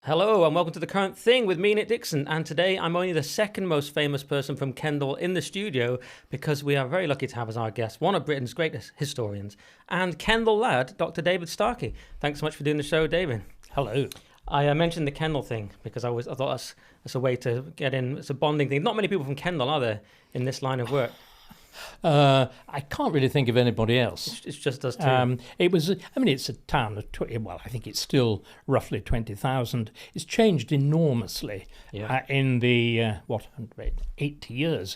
Hello and welcome to The Current Thing with me, Nick Dixon. And today I'm only the second most famous person from Kendal in the studio because we are very lucky to have as our guest one of Britain's greatest historians and Kendal lad, Dr. David Starkey. Thanks so much for doing the show, David. Hello. I mentioned the Kendal thing because I thought that's a way to get in. It's a bonding thing. Not many people from Kendal are there in this line of work. I can't really think of anybody else. It's just us two. It's a town of, I think it's still roughly 20,000. It's changed enormously in the, 80 years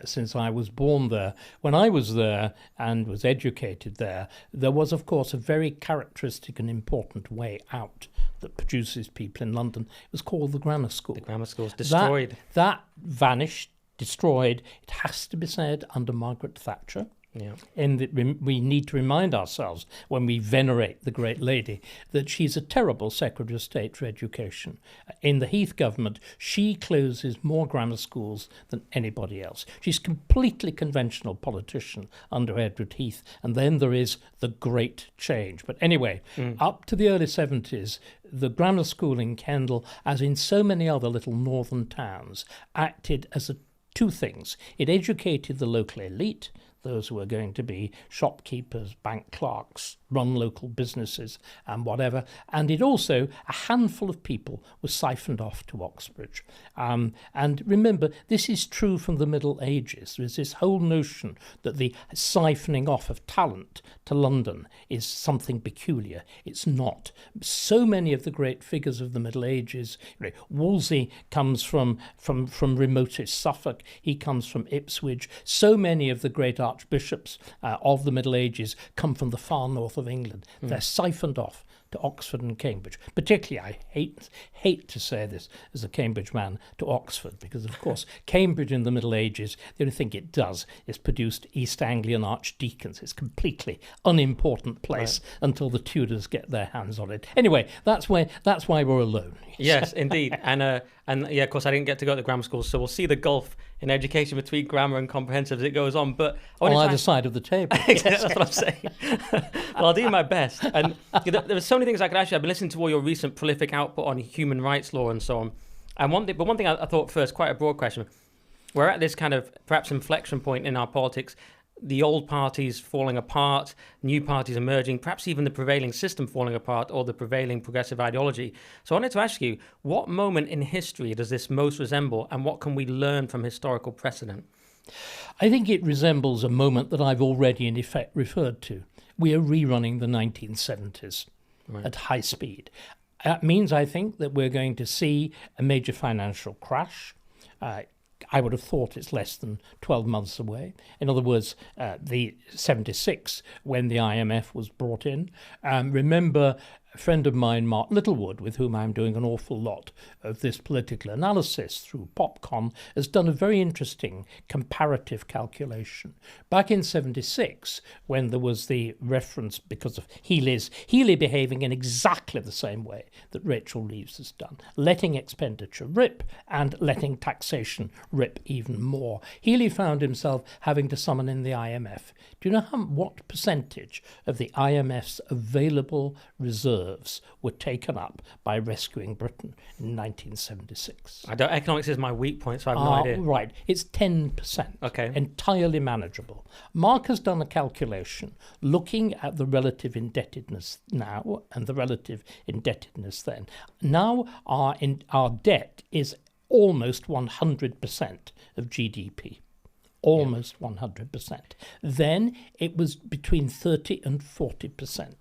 since I was born there. When I was there and was educated there was, of course, a very characteristic and important way out that produces people in London. It was called the grammar school. The grammar school's destroyed. That vanished. Destroyed, it has to be said, under Margaret Thatcher. Yeah. We need to remind ourselves when we venerate the great lady that she's a terrible Secretary of State for Education. In the Heath government, she closes more grammar schools than anybody else. She's a completely conventional politician under Edward Heath, and then there is the great change. But anyway, up to the early 70s, the grammar school in Kendal, as in so many other little northern towns, acted as two things. It educated the local elite, those who were going to be shopkeepers, bank clerks, run local businesses and whatever. And it also, a handful of people were siphoned off to Oxbridge. And remember, this is true from the Middle Ages. There's this whole notion that the siphoning off of talent to London is something peculiar. It's not. So many of the great figures of the Middle Ages, Wolsey comes from remotest Suffolk. He comes from Ipswich. So many of the great archbishops of the Middle Ages come from the far north of England. They're siphoned off to Oxford and Cambridge. Particularly, I hate to say this as a Cambridge man, to Oxford, because of course Cambridge in the Middle Ages, the only thing it does is produced East Anglian archdeacons. It's a completely unimportant place until the Tudors get their hands on it. Anyway, that's why we're alone. Yes, indeed. And of course I didn't get to go to the grammar school, so we'll see the gulf in education between grammar and comprehensive as it goes on. But on either side of the table. Exactly, that's what I'm saying. Well, I'll do my best. And there were so many things I could ask you. I've been listening to all your recent prolific output on human rights law and so on. And one thing I thought first, quite a broad question. We're at this kind of perhaps inflection point in our politics. The old parties falling apart, new parties emerging, perhaps even the prevailing system falling apart or the prevailing progressive ideology. So I wanted to ask you, what moment in history does this most resemble and what can we learn from historical precedent? I think it resembles a moment that I've already in effect referred to. We are rerunning the 1970s at high speed. That means, I think, that we're going to see a major financial crash. I would have thought it's less than 12 months away. In other words, the 76, when the IMF was brought in. Remember, a friend of mine, Mark Littlewood, with whom I'm doing an awful lot of this political analysis through PopCon, has done a very interesting comparative calculation. Back in 76, when there was the reference because of Healy behaving in exactly the same way that Rachel Reeves has done, letting expenditure rip and letting taxation rip even more. Healy found himself having to summon in the IMF. Do you know what percentage of the IMF's available reserves were taken up by rescuing Britain in 1976? Economics is my weak point, so I have no idea. Right, it's 10%. Okay. Entirely manageable. Mark has done a calculation looking at the relative indebtedness now and the relative indebtedness then. Now our debt is almost 100% of GDP. Almost 100%. Then it was between 30 and 40%.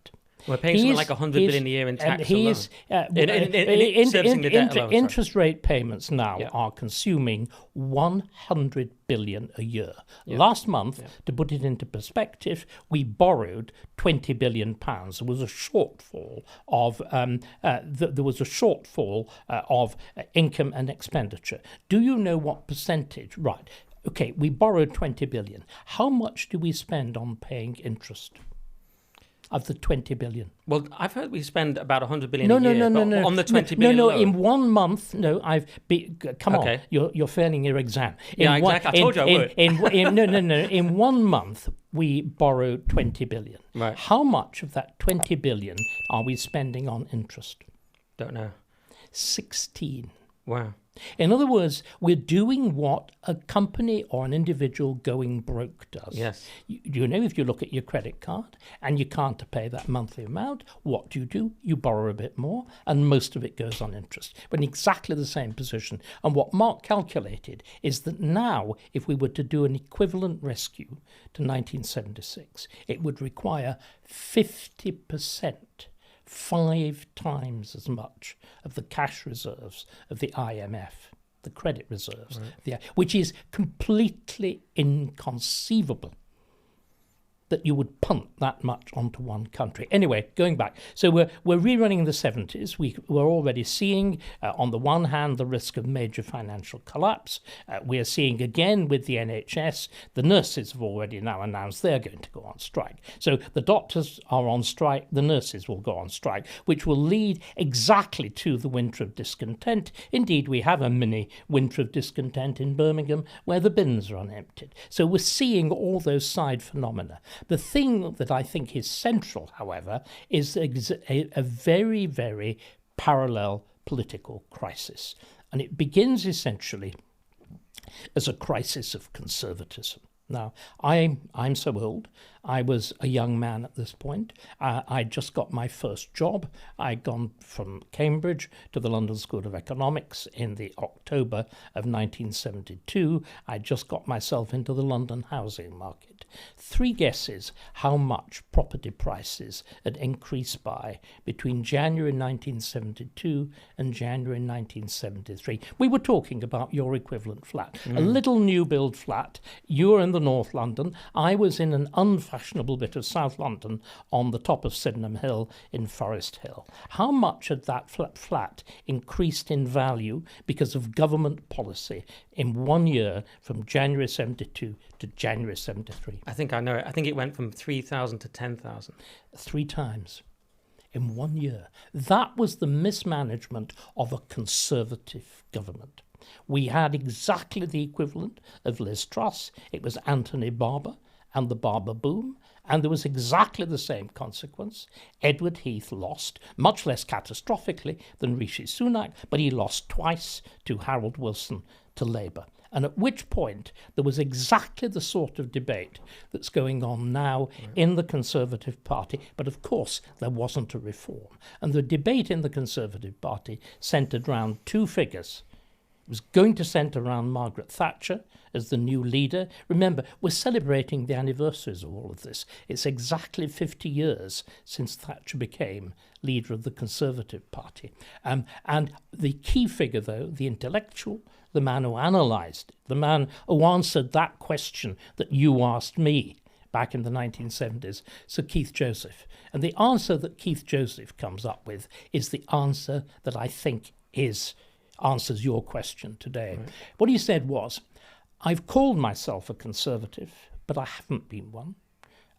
We're paying something like 100 billion a year in tax alone. Servicing the debt alone. Interest rate payments now are consuming 100 billion a year. Last month, to put it into perspective, we borrowed 20 billion pounds. There was a shortfall of income and expenditure. Do you know what percentage? Right. Okay, we borrowed 20 billion. How much do we spend on paying interest of the 20 billion? Well, I've heard we spend about 100 billion a year. No. On the 20 billion No, alone. in 1 month, come on, you're failing your exam. Exactly. I told you I would. In 1 month, we borrowed 20 billion. Right. How much of that 20 billion are we spending on interest? Don't know. 16. Wow. In other words, we're doing what a company or an individual going broke does. Yes. You know, if you look at your credit card and you can't pay that monthly amount, what do? You borrow a bit more, and most of it goes on interest. We're in exactly the same position. And what Mark calculated is that now, if we were to do an equivalent rescue to 1976, it would require 50%. 5 times as much of the cash reserves of the IMF, the credit reserves, which is completely inconceivable that you would punt that much onto one country. Anyway, going back, so we're rerunning the 70s. We're already seeing, on the one hand, the risk of major financial collapse. We are seeing again with the NHS, the nurses have already now announced they're going to go on strike. So the doctors are on strike, the nurses will go on strike, which will lead exactly to the winter of discontent. Indeed, we have a mini winter of discontent in Birmingham where the bins are unemptied. So we're seeing all those side phenomena. The thing that I think is central, however, is a very, very parallel political crisis. And it begins essentially as a crisis of conservatism. Now, I'm so old. I was a young man at this point. I just got my first job. I'd gone from Cambridge to the London School of Economics in the October of 1972. I just got myself into the London housing market. 3 guesses how much property prices had increased by between January 1972 and January 1973. We were talking about your equivalent flat. A little new build flat. You were in the North London. I was in an unfashionable bit of South London on the top of Sydenham Hill in Forest Hill. How much had that flat increased in value because of government policy in 1 year from January 72 to January 73? I think I know it. I think it went from 3,000 to 10,000. 3 times in 1 year. That was the mismanagement of a Conservative government. We had exactly the equivalent of Liz Truss. It was Anthony Barber and the Barber boom, and there was exactly the same consequence. Edward Heath lost, much less catastrophically than Rishi Sunak, but he lost twice to Harold Wilson to Labour. And at which point there was exactly the sort of debate that's going on now in the Conservative Party. But of course, there wasn't a reform. And the debate in the Conservative Party centred around 2 figures. It was going to centre around Margaret Thatcher as the new leader. Remember, we're celebrating the anniversaries of all of this. It's exactly 50 years since Thatcher became leader of the Conservative Party. And the key figure, though, the intellectual, the man who analysed it, the man who answered that question that you asked me back in the 1970s, Sir Keith Joseph. And the answer that Keith Joseph comes up with is the answer that I think answers your question today. Right. What he said was, I've called myself a Conservative, but I haven't been one.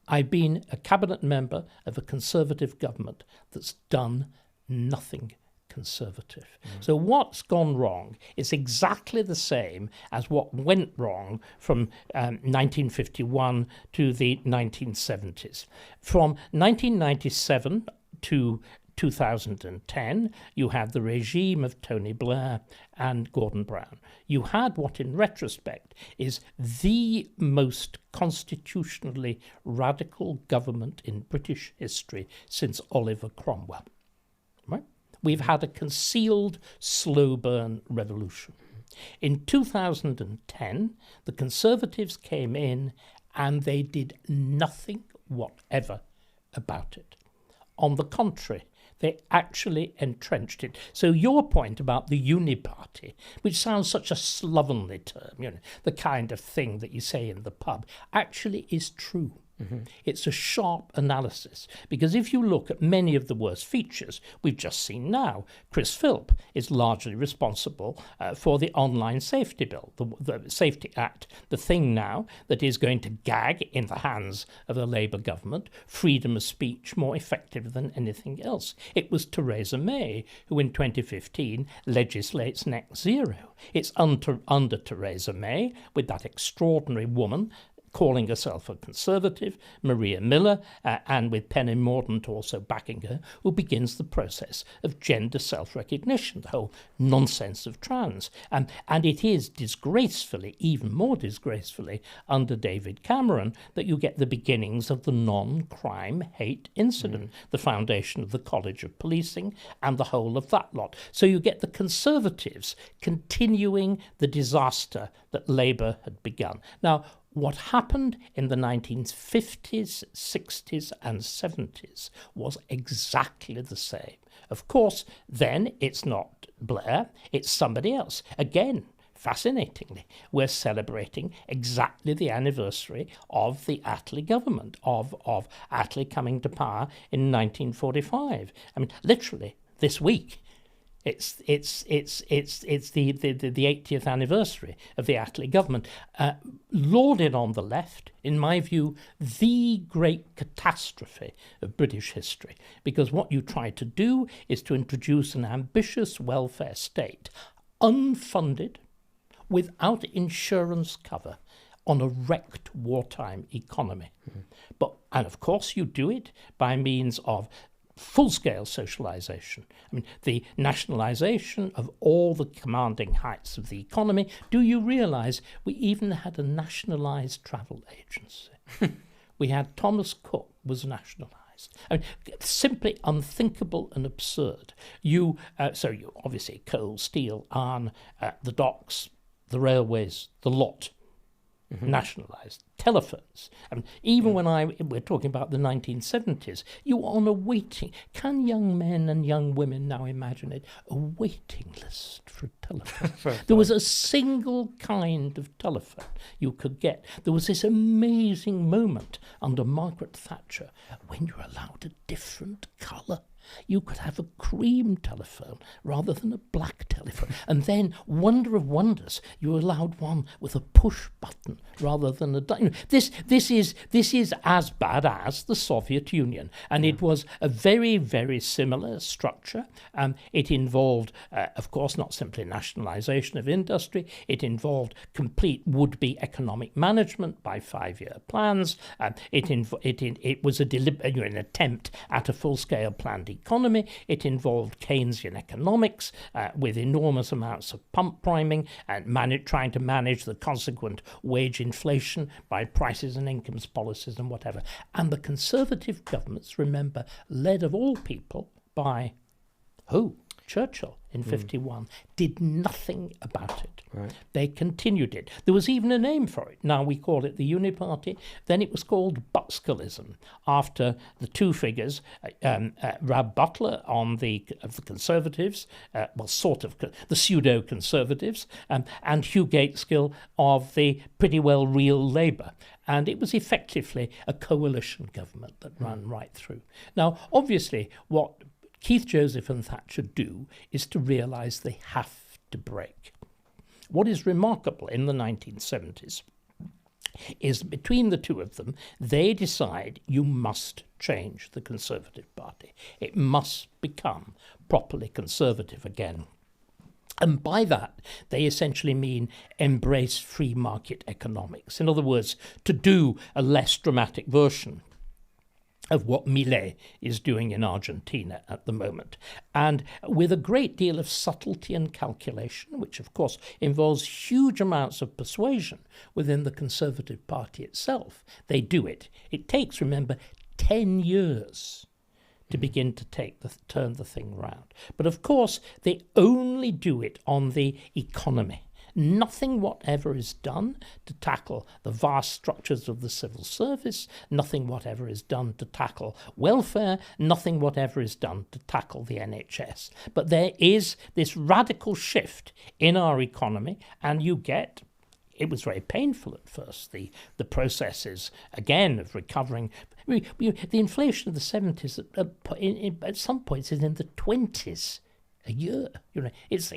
I've been a cabinet member of a Conservative government that's done nothing Conservative. So what's gone wrong is exactly the same as what went wrong from 1951 to the 1970s. From 1997 to 2010, you had the regime of Tony Blair and Gordon Brown. You had what, in retrospect, is the most constitutionally radical government in British history since Oliver Cromwell. Right? We've had a concealed, slow-burn revolution. In 2010, the Conservatives came in and they did nothing whatever about it. On the contrary, they actually entrenched it. So your point about the uniparty, which sounds such a slovenly term, the kind of thing that you say in the pub, actually is true. Mm-hmm. It's a sharp analysis, because if you look at many of the worst features we've just seen now, Chris Philp is largely responsible for the online safety bill, the Safety Act, the thing now that is going to gag in the hands of the Labour government freedom of speech more effective than anything else. It was Theresa May who in 2015 legislates net zero. It's under Theresa May, with that extraordinary woman, calling herself a conservative, Maria Miller, and with Penny Mordaunt also backing her, who begins the process of gender self-recognition, the whole nonsense of trans. And it is disgracefully, even more disgracefully, under David Cameron, that you get the beginnings of the non-crime hate incident, the foundation of the College of Policing and the whole of that lot. So you get the Conservatives continuing the disaster that Labour had begun. Now, what happened in the 1950s, 60s and 70s was exactly the same. Of course, then it's not Blair, it's somebody else. Again, fascinatingly, we're celebrating exactly the anniversary of the Attlee government, of Attlee coming to power in 1945. I mean, literally, this week, it's the 80th anniversary of the Attlee government. Lauded on the left, in my view, the great catastrophe of British history, because what you try to do is to introduce an ambitious welfare state, unfunded, without insurance cover, on a wrecked wartime economy. And of course you do it by means of full-scale socialisation. I mean, the nationalisation of all the commanding heights of the economy. Do you realise we even had a nationalised travel agency? We had Thomas Cook was nationalised. I mean, simply unthinkable and absurd. You obviously coal, steel, iron, the docks, the railways, the lot. Nationalised telephones. I mean, even when we're talking about the 1970s, you were on a waiting. Can young men and young women now imagine it? A waiting list for a telephone. There was a single kind of telephone you could get. There was this amazing moment under Margaret Thatcher when you were allowed a different colour. You could have a cream telephone rather than a black telephone. And then, wonder of wonders, you were allowed one with a push button rather than a... This is as bad as the Soviet Union. And it was a very, very similar structure. It involved, of course, not simply nationalisation of industry. It involved complete would-be economic management by 5-year plans. It was an attempt at a full-scale planned economy. It involved Keynesian economics with enormous amounts of pump priming and trying to manage the consequent wage inflation by prices and incomes policies and whatever. And the Conservative governments, remember, led of all people by who? Churchill in 51, did nothing about it. Right. They continued it. There was even a name for it. Now we call it the Uniparty. Then it was called Buckskellism, after the two figures, Rab Butler of the Conservatives, the pseudo-Conservatives, and Hugh Gateskill of the pretty well real Labour. And it was effectively a coalition government that ran right through. Now, obviously, what Keith Joseph and Thatcher do is to realise they have to break. What is remarkable in the 1970s is between the two of them, they decide you must change the Conservative Party. It must become properly conservative again. And by that, they essentially mean embrace free market economics. In other words, to do a less dramatic version of what Milei is doing in Argentina at the moment. And with a great deal of subtlety and calculation, which of course involves huge amounts of persuasion within the Conservative Party itself, they do it. It takes, remember, 10 years to begin to turn the thing round. But of course, they only do it on the economy. Nothing whatever is done to tackle the vast structures of the civil service, nothing whatever is done to tackle welfare, nothing whatever is done to tackle the NHS. But there is this radical shift in our economy, and you get... It was very painful at first, the processes, again, of recovering. The inflation of the 70s at some points is in the 20s a year. It's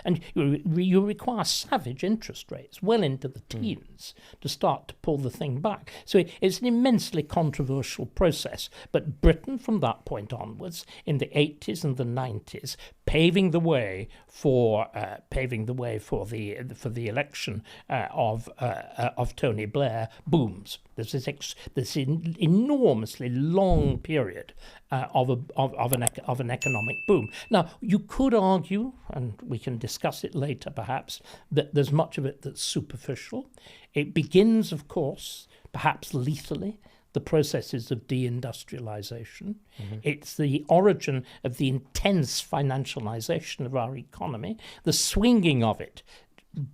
and you require savage interest rates well into the teens to start to pull the thing back. So it's an immensely controversial process. But Britain, from that point onwards, in the 80s and the 90s, paving the way for the election of Tony Blair, booms. There's this enormously long period of an economic boom. Now, you could argue, and we can discuss it later perhaps, that there's much of it that's superficial. It begins, of course, perhaps lethally, the processes of deindustrialization. It's the origin of the intense financialization of our economy, the swinging of it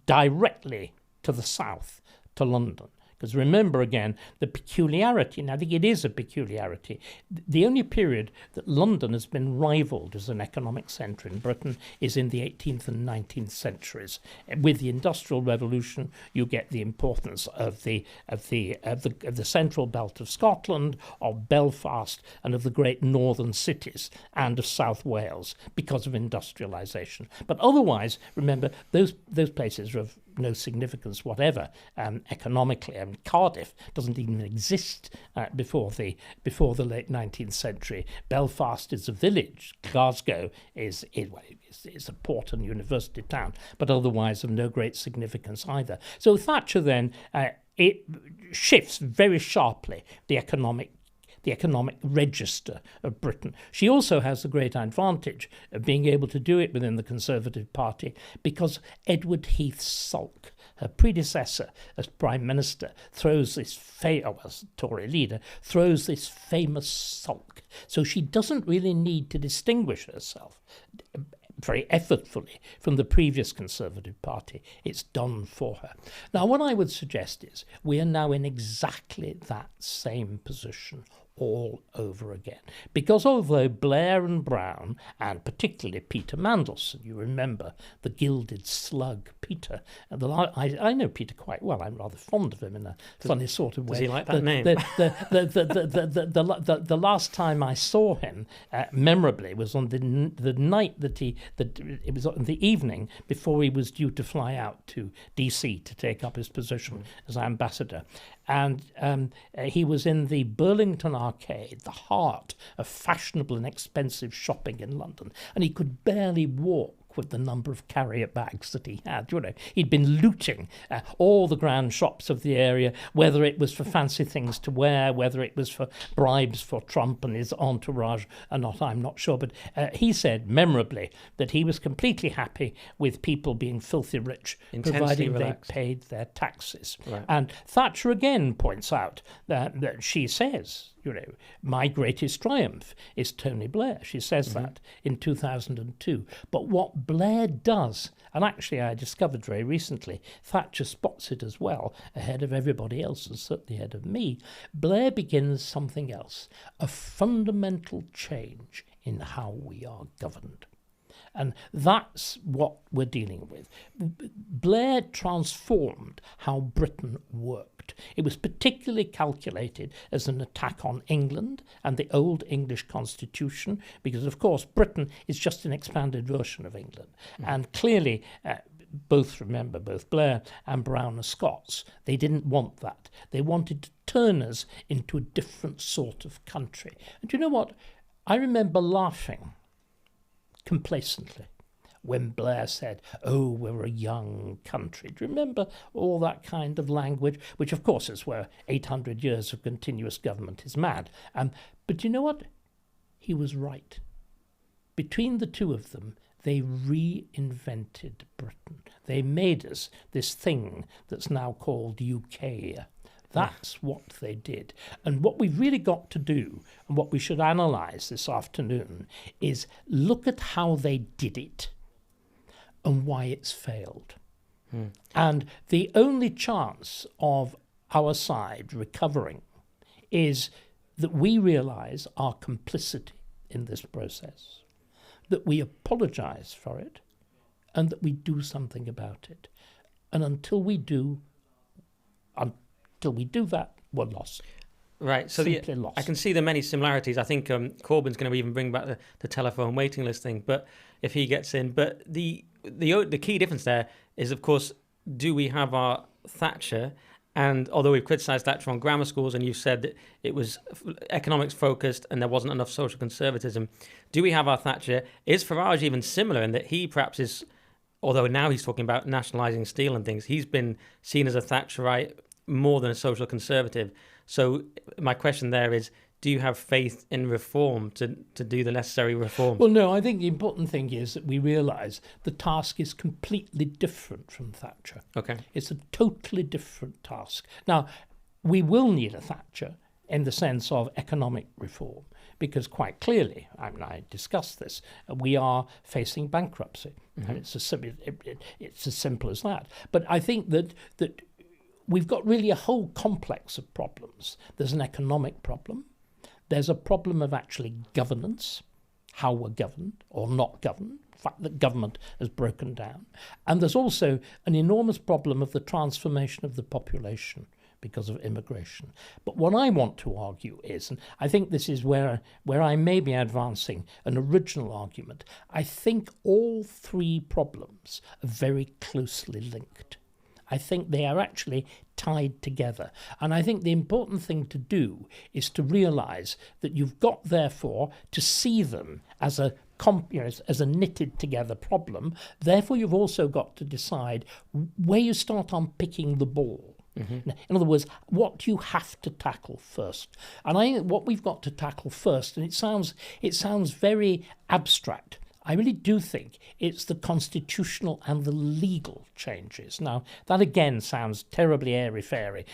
directly to the south, to London. Because remember again, the peculiarity, and I think it is a peculiarity, the only period that London has been rivaled as an economic centre in Britain is in the 18th and 19th centuries. With the Industrial Revolution, you get the importance of the central belt of Scotland, of Belfast, and of the great northern cities, and of South Wales because of industrialisation. But otherwise, remember, those places are of no significance whatever economically. I mean, Cardiff doesn't even exist before the late 19th century. Belfast is a village. Glasgow is a port and university town, but otherwise of no great significance either. So Thatcher then it shifts very sharply the economic register of Britain. She also has the great advantage of being able to do it within the Conservative Party because Edward Heath Sulk, her predecessor as Prime Minister, throws this Tory leader, throws this famous sulk. So she doesn't really need to distinguish herself very effortfully from the previous Conservative Party. It's done for her. Now, what I would suggest is we are now in exactly that same position all over again. Because although Blair and Brown, and particularly Peter Mandelson, you remember the gilded slug Peter, I know Peter quite well. I'm rather fond of him in a funny sort of way. Does he like that name? The last time I saw him, memorably, was on the night it was on the evening before he was due to fly out to DC to take up his position as ambassador. And he was in the Burlington Arcade, the heart of fashionable and expensive shopping in London, and he could barely walk with the number of carrier bags that he had. He'd been looting all the grand shops of the area, whether it was for fancy things to wear, whether it was for bribes for Trump and his entourage or not, I'm not sure. But he said memorably that he was completely happy with people being filthy rich, providing they paid their taxes. Right. And Thatcher again points out that she says, my greatest triumph is Tony Blair. She says that in 2002. But what Blair does, and actually I discovered very recently, Thatcher spots it as well, ahead of everybody else and certainly ahead of me, Blair begins something else, a fundamental change in how we are governed. And that's what we're dealing with. Blair transformed how Britain worked. It was particularly calculated as an attack on England and the old English constitution, because, of course, Britain is just an expanded version of England. And clearly, both Blair and Brown are Scots. They didn't want that. They wanted to turn us into a different sort of country. And you know what? I remember laughing complacently when Blair said, we're a young country. Do you remember all that kind of language? Which, of course, is where 800 years of continuous government is mad. But you know what? He was right. Between the two of them, they reinvented Britain. They made us this thing that's now called UK. That's what they did. And what we've really got to do, and what we should analyse this afternoon, is look at how they did it and why it's failed. And the only chance of our side recovering is that we realise our complicity in this process, that we apologise for it, and that we do something about it. And until we do that, we're lost. Right. So simply lost. I can see the many similarities. I think Corbyn's going to even bring back the telephone waiting list thing, but if he gets in. But the key difference there is, of course, do we have our Thatcher? And although we've criticised Thatcher on grammar schools, and you've said that it was economics focused and there wasn't enough social conservatism, do we have our Thatcher? Is Farage even similar in that he perhaps is, although now he's talking about nationalising steel and things, he's been seen as a Thatcherite more than a social conservative. So my question there is, do you have faith in reform to do the necessary reform? Well, no, I think the important thing is that we realise the task is completely different from Thatcher. Okay. It's a totally different task. Now, we will need a Thatcher in the sense of economic reform, because quite clearly, I discussed this, we are facing bankruptcy. Mm-hmm. And it's as simple as that. But I think that we've got really a whole complex of problems. There's an economic problem. There's a problem of actually governance, how we're governed or not governed, the fact that government has broken down. And there's also an enormous problem of the transformation of the population because of immigration. But what I want to argue is, and I think this is where I may be advancing an original argument, I think all three problems are very closely linked. I think they are actually tied together. And I think the important thing to do is to realise that you've got, therefore, to see them as a knitted together problem. Therefore, you've also got to decide where you start unpicking the ball. Mm-hmm. In other words, what do you have to tackle first? And I think what we've got to tackle first, and it sounds very abstract, I really do think it's the constitutional and the legal changes. Now, that again sounds terribly airy-fairy.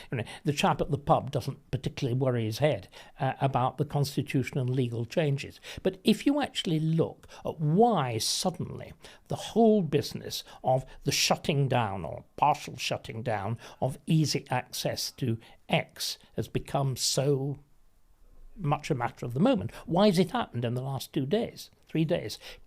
The chap at the pub doesn't particularly worry his head about the constitutional and legal changes. But if you actually look at why suddenly the whole business of the shutting down or partial shutting down of easy access to X has become so much a matter of the moment, why has it happened in the last 3 days?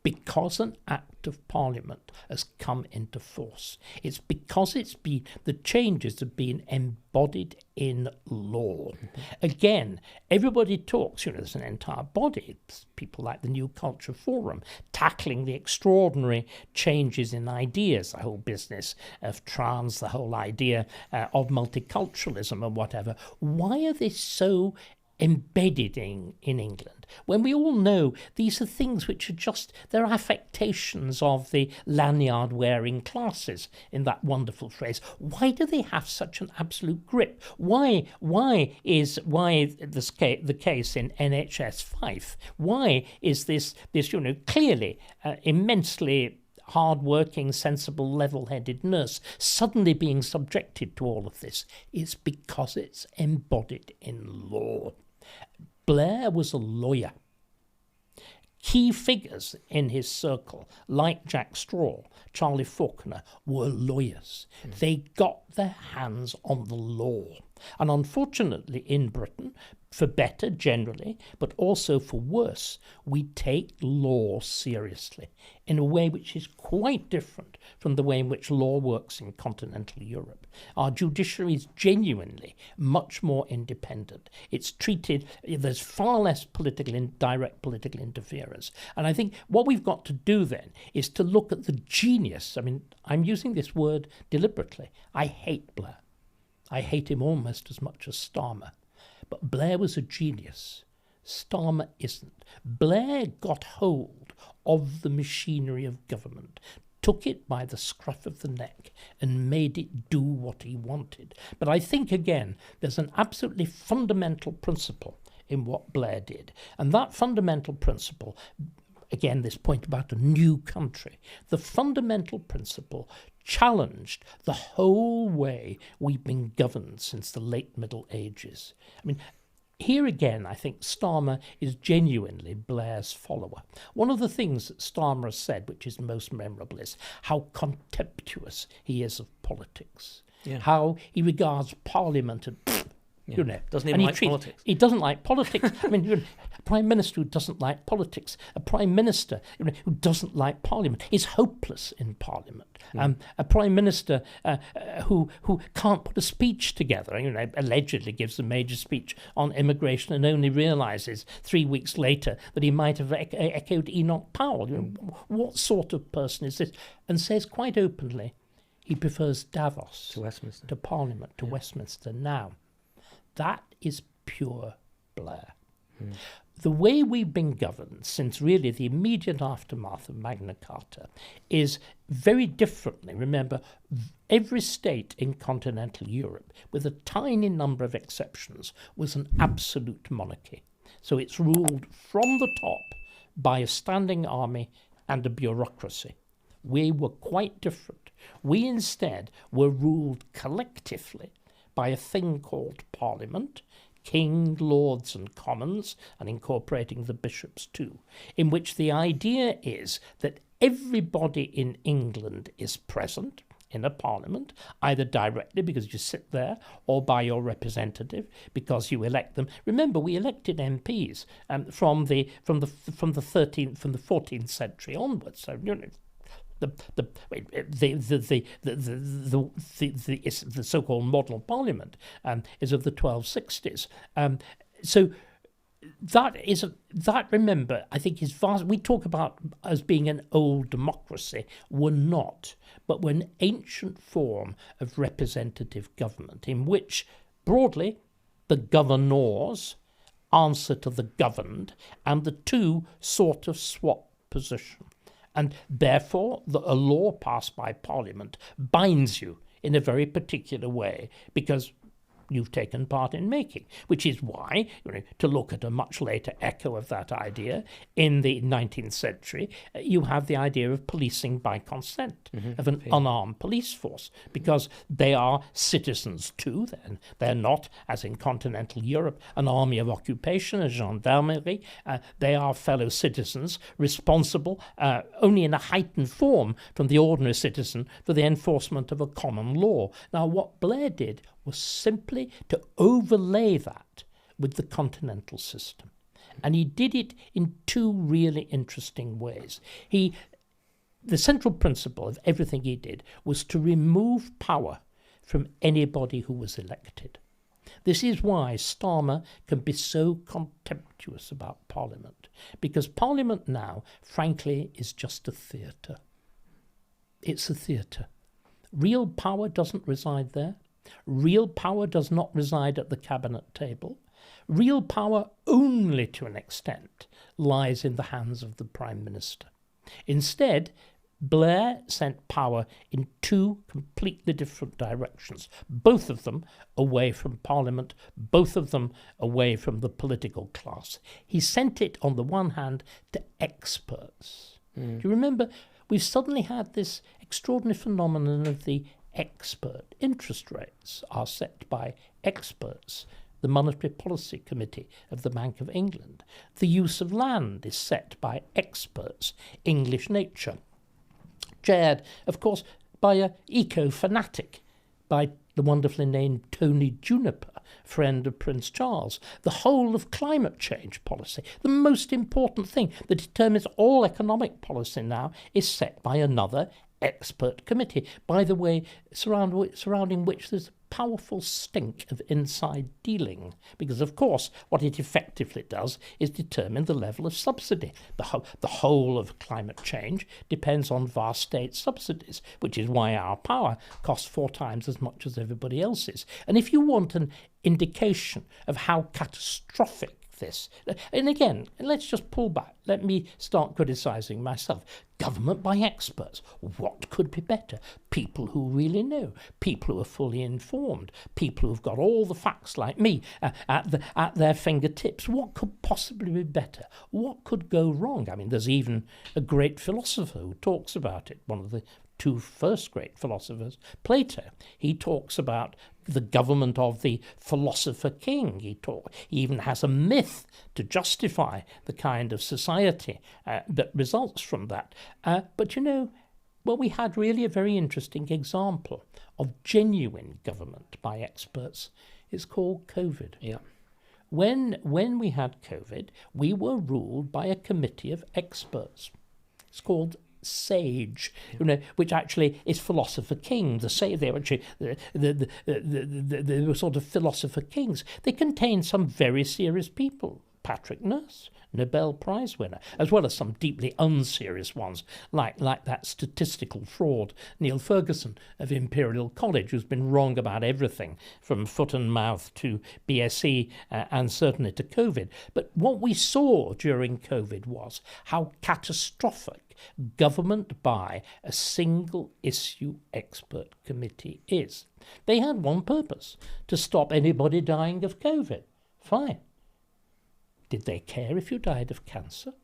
Because an Act of Parliament has come into force. It's because the changes have been embodied in law. Again, everybody talks, there's an entire body, people like the New Culture Forum, tackling the extraordinary changes in ideas, the whole business of trans, the whole idea of multiculturalism and whatever. Why are they so embedded in England, when we all know these are things which are they're affectations of the lanyard-wearing classes, in that wonderful phrase? Why do they have such an absolute grip? Why is the case in NHS Fife? Why is this clearly immensely hard-working, sensible, level-headed nurse suddenly being subjected to all of this? It's because it's embodied in law. Blair was a lawyer. Key figures in his circle, like Jack Straw, Charlie Faulkner, were lawyers. They got their hands on the law. And unfortunately in Britain, for better generally, but also for worse, we take law seriously in a way which is quite different from the way in which law works in continental Europe. Our judiciary is genuinely much more independent. It's treated, there's far less direct political interference. And I think what we've got to do then is to look at the genius. I'm using this word deliberately. I hate Blair. I hate him almost as much as Starmer. But Blair was a genius. Starmer isn't. Blair got hold of the machinery of government, took it by the scruff of the neck and made it do what he wanted. But I think, again, there's an absolutely fundamental principle in what Blair did. And that fundamental principle, again, this point about a new country, the fundamental principle challenged the whole way we've been governed since the late Middle Ages. Here again, I think Starmer is genuinely Blair's follower. One of the things that Starmer has said, which is most memorable, is how contemptuous he is of politics, how he regards Parliament and doesn't even like politics. He doesn't like politics. A prime minister who doesn't like politics, a prime minister who doesn't like parliament, is hopeless in parliament. A prime minister who can't put a speech together, allegedly gives a major speech on immigration and only realises 3 weeks later that he might have echoed Enoch Powell. What sort of person is this? And says quite openly he prefers Davos to Westminster, to Parliament, to Westminster. Now, that is pure Blair. The way we've been governed since really the immediate aftermath of Magna Carta is very differently. Remember, every state in continental Europe, with a tiny number of exceptions, was an absolute monarchy. So it's ruled from the top by a standing army and a bureaucracy. We were quite different. We instead were ruled collectively by a thing called Parliament, King, Lords and Commons, and incorporating the bishops too, in which the idea is that everybody in England is present in a parliament, either directly because you sit there or by your representative because you elect them. Remember, we elected MPs from the 14th century onwards. So the so-called model parliament is of the 1260s. So that remember, I think is vast. We talk about as being an old democracy. We're not, but we're an ancient form of representative government in which, broadly, the governors answer to the governed, and the two sort of swap position. And therefore, a law passed by Parliament binds you in a very particular way because you've taken part in making, which is why, to look at a much later echo of that idea, in the 19th century, you have the idea of policing by consent, of an unarmed police force, because they are citizens too. Then they're not, as in continental Europe, an army of occupation, a gendarmerie. They are fellow citizens responsible only in a heightened form from the ordinary citizen for the enforcement of a common law. Now, what Blair did was simply to overlay that with the continental system. And he did it in two really interesting ways. The central principle of everything he did was to remove power from anybody who was elected. This is why Starmer can be so contemptuous about Parliament, because Parliament now, frankly, is just a theatre. It's a theatre. Real power doesn't reside there. Real power does not reside at the cabinet table. Real power, only to an extent, lies in the hands of the Prime Minister. Instead, Blair sent power in two completely different directions, both of them away from Parliament, both of them away from the political class. He sent it, on the one hand, to experts. Do you remember? We've suddenly had this extraordinary phenomenon of the expert. Interest rates are set by experts. The Monetary Policy Committee of the Bank of England. The use of land is set by experts. English nature. Chaired, of course, by an eco-fanatic, by the wonderfully named Tony Juniper, friend of Prince Charles. The whole of climate change policy, the most important thing that determines all economic policy now, is set by another expert committee, by the way, surrounding which there's a powerful stink of inside dealing, because of course what it effectively does is determine the level of subsidy. The whole of climate change depends on vast state subsidies, which is why our power costs 4 times as much as everybody else's. And if you want an indication of how catastrophic this, and again, let's just pull back. Let me start criticising myself. Government by experts. What could be better? People who really know. People who are fully informed. People who've got all the facts like me at their fingertips. What could possibly be better? What could go wrong? I mean, there's even a great philosopher who talks about it. One of the 2 first great philosophers, Plato. He talks about the government of the philosopher king. He even has a myth to justify the kind of society that results from that. But we had really a very interesting example of genuine government by experts. It's called COVID. Yeah. when we had COVID, we were ruled by a committee of experts. It's called SAGE, which actually is philosopher kings. They were actually they were sort of philosopher kings. They contained some very serious people. Patrick Nurse, Nobel Prize winner, as well as some deeply unserious ones, like that statistical fraud Neil Ferguson of Imperial College, who's been wrong about everything from foot and mouth to BSE and certainly to COVID. But what we saw during COVID was how catastrophic government by a single issue expert committee is. They had one purpose: to stop anybody dying of COVID. Fine. Did they care if you died of cancer?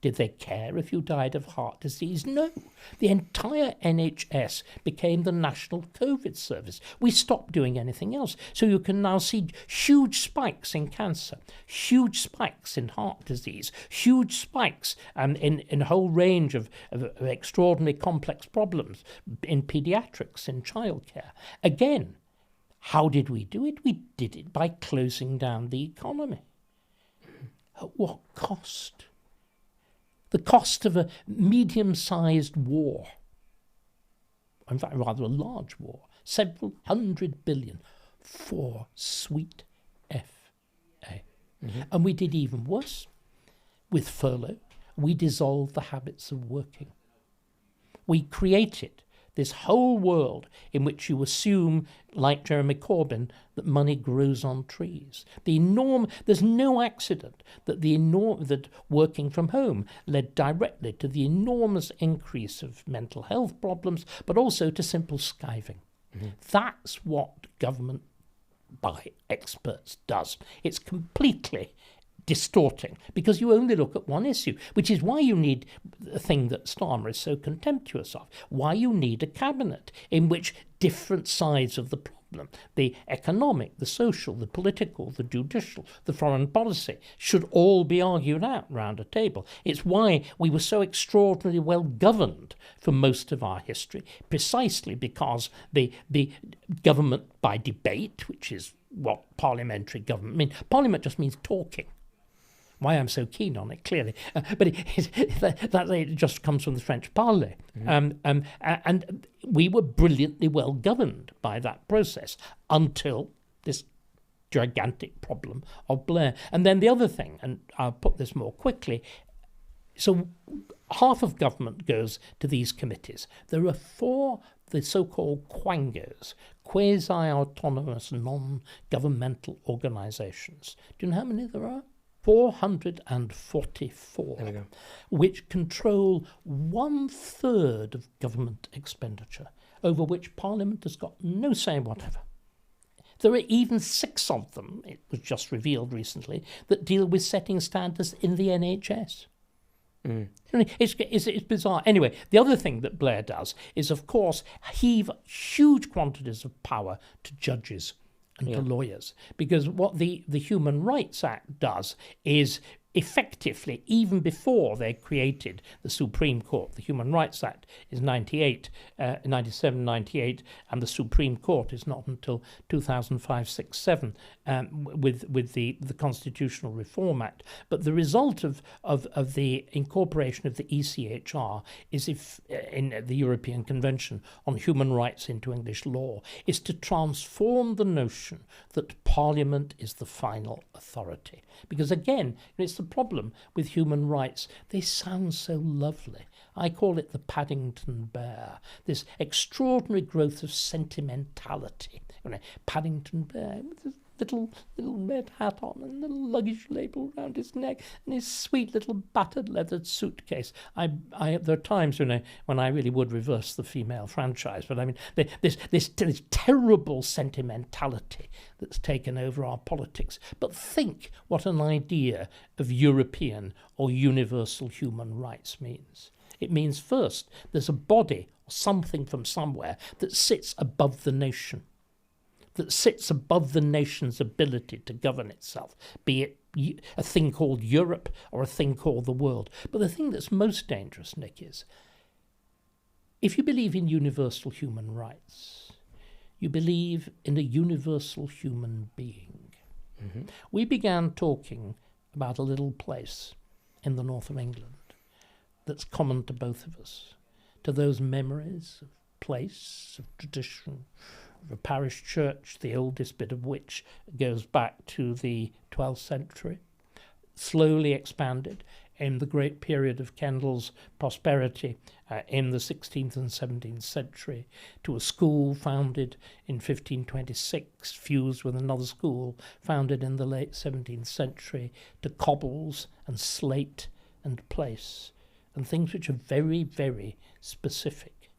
Did they care if you died of heart disease? No. The entire NHS became the National COVID Service. We stopped doing anything else. So you can now see huge spikes in cancer, huge spikes in heart disease, huge spikes in a whole range of extraordinarily complex problems in paediatrics, in childcare. Again, how did we do it? We did it by closing down the economy. At what cost? The cost of a medium-sized war. In fact, rather a large war. Several hundred billion for sweet F.A. Mm-hmm. And we did even worse. With furlough, we dissolved the habits of working. We created this whole world in which you assume, like Jeremy Corbyn, that money grows on trees. There's no accident that working from home led directly to the enormous increase of mental health problems, but also to simple skiving. Mm-hmm. That's what government by experts does. It's completely distorting, because you only look at one issue, which is why you need a thing that Starmer is so contemptuous of, why you need a cabinet in which different sides of the problem, the economic, the social, the political, the judicial, the foreign policy, should all be argued out round a table. It's why we were so extraordinarily well governed for most of our history, precisely because the government by debate, which is what parliamentary government means. Parliament just means talking. Why I'm so keen on it, clearly. But it just comes from the French parler. Mm-hmm. And we were brilliantly well governed by that process until this gigantic problem of Blair. And then the other thing, and I'll put this more quickly, so half of government goes to these committees. There are 4, the so-called quangos, quasi-autonomous non-governmental organisations. Do you know how many there are? 444, there we go, which control 1/3 of government expenditure, over which Parliament has got no say whatever. There are even 6 of them, it was just revealed recently, that deal with setting standards in the NHS. Mm. It's bizarre. Anyway, the other thing that Blair does is, of course, heave huge quantities of power to judges and to lawyers, because what the Human Rights Act does is effectively, even before they created the Supreme Court, the Human Rights Act is 97, 98, and the Supreme Court is not until 2005, 6, 7, with the Constitutional Reform Act. But the result of the incorporation of the ECHR is, in the European Convention on Human Rights into English law, is to transform the notion that Parliament is the final authority. Because again, it's the problem with human rights. They sound so lovely. I call it the Paddington Bear, this extraordinary growth of sentimentality. Paddington Bear with his little red hat on and a little luggage label around his neck and his sweet little battered leathered suitcase. There are times when I really would reverse the female franchise, but I mean this terrible sentimentality that's taken over our politics. But think what an idea of European or universal human rights means. It means, first, there's a body or something from somewhere that sits above the nation, that sits above the nation's ability to govern itself, be it a thing called Europe or a thing called the world. But the thing that's most dangerous, Nick, is if you believe in universal human rights, you believe in a universal human being. we began talking about a little place in the north of England that's common to both of us, to those memories of place, of tradition, of a parish church, the oldest bit of which goes back to the 12th century, slowly expanded in the great period of Kendal's prosperity in the 16th and 17th century, to a school founded in 1526, fused with another school founded in the late 17th century, to cobbles and slate and place, and things which are very, very specific,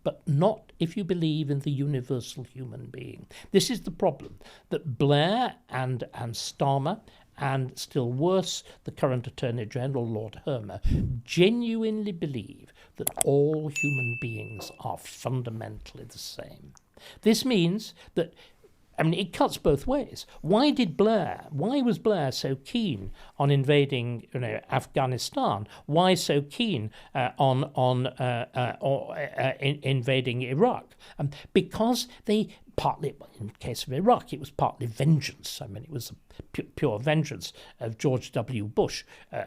but not if you believe in the universal human being. This is the problem, that Blair and Starmer, and still worse, the current Attorney General, Lord Hermer, genuinely believe that all human beings are fundamentally the same. This means that, it cuts both ways. Why was Blair so keen on invading Afghanistan? Why so keen on invading Iraq? Because they partly, in the case of Iraq, it was partly vengeance. It was a pure vengeance of George W. Bush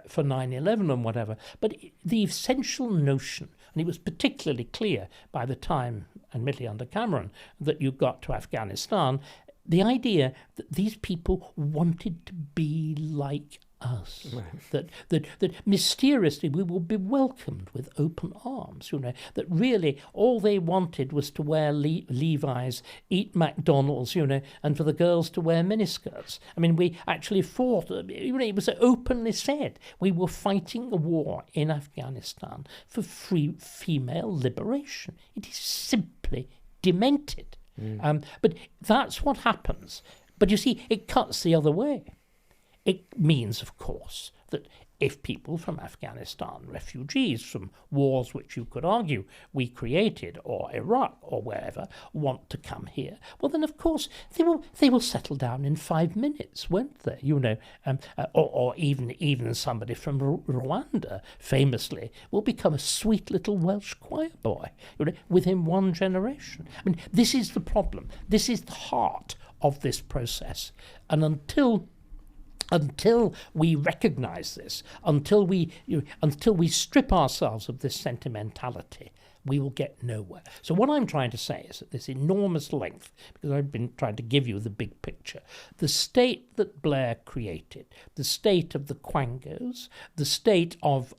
for 9/11 and whatever. But the essential notion, and it was particularly clear by the time, admittedly under Cameron, that you got to Afghanistan, the idea that these people wanted to be like us, right. that mysteriously we will be welcomed with open arms, that really all they wanted was to wear Levi's, eat McDonald's, and for the girls to wear miniskirts. We actually fought, it was openly said, we were fighting a war in Afghanistan for free female liberation. It is simply demented. But that's what happens. But you see, it cuts the other way. It means, of course, that if people from Afghanistan, refugees from wars which you could argue we created, or Iraq or wherever, want to come here, well then of course they will settle down in 5 minutes, won't they? Or even somebody from Rwanda, famously, will become a sweet little Welsh choir boy within one generation. This is the problem. This is the heart of this process, and until we recognise this, until we strip ourselves of this sentimentality, we will get nowhere. So what I'm trying to say is, at this enormous length, because I've been trying to give you the big picture, the state that Blair created, the state of the quangos, the state of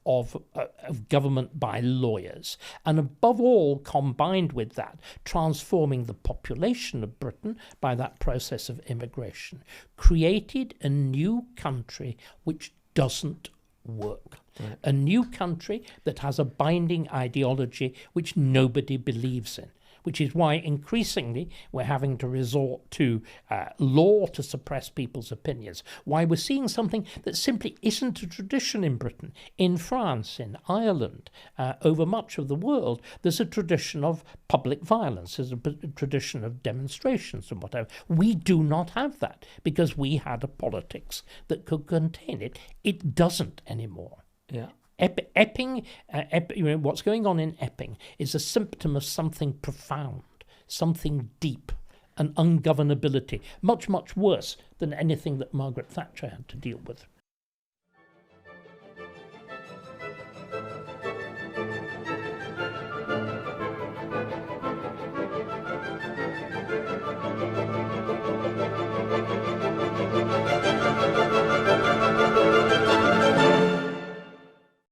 government by lawyers, and above all, combined with that, transforming the population of Britain by that process of immigration, created a new country which doesn't work. Right. A new country that has a binding ideology which nobody believes in, which is why increasingly we're having to resort to law to suppress people's opinions, why we're seeing something that simply isn't a tradition in Britain. In France, in Ireland, over much of the world, there's a tradition of public violence, there's a tradition of demonstrations and whatever. We do not have that because we had a politics that could contain it. It doesn't anymore. Yeah. Epping, what's going on in Epping is a symptom of something profound, something deep, an ungovernability, much, much worse than anything that Margaret Thatcher had to deal with.